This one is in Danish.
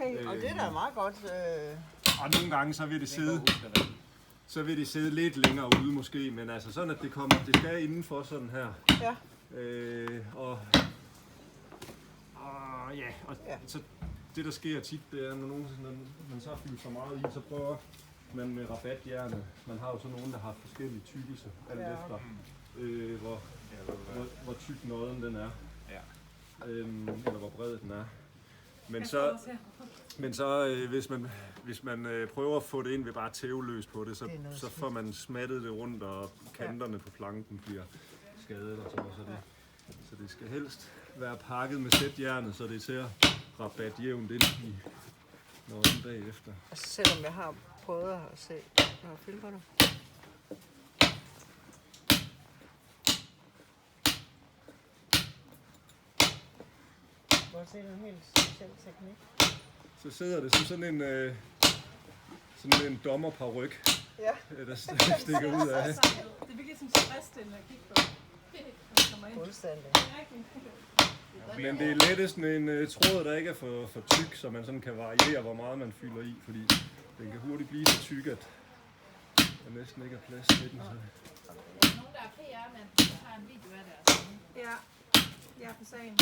Okay, og det er da meget godt. Og nogle gange så vil det sidde lidt længere ude måske, men altså sådan at det skal indenfor sådan her. Ja. Og så det der sker tit, det er, når man så fylder for meget i, så prøver man med rabatjerne. Man har jo så nogen, der har forskellige tykkelse, alt efter hvor tyk nåden den er. Eller hvor bred den er. Men så hvis man prøver at få det ind ved bare tæveløs på det, så får man smattet det rundt, og kanterne på planken bliver skadet og sådan noget. Så det skal helst være pakket med sætjernet, så det er til at rabat jævnt ind i nåden bagefter. Selvom jeg har prøvet at se, når jeg filmer det. Hvor ser du en helt speciel teknik? Så sidder det som sådan en dommerparyk, der stikker ud af. Det er virkelig sådan stressstillende at kigge på. Fuldstændig. Men det er lettest med en tråd, der ikke er for tyk, så man sådan kan variere, hvor meget man fylder i, fordi den kan hurtigt blive så tyk, at der næsten ikke er plads til den. Så. Nogen, der er PR, men har en video af deres. Ja, jeg er på sagen.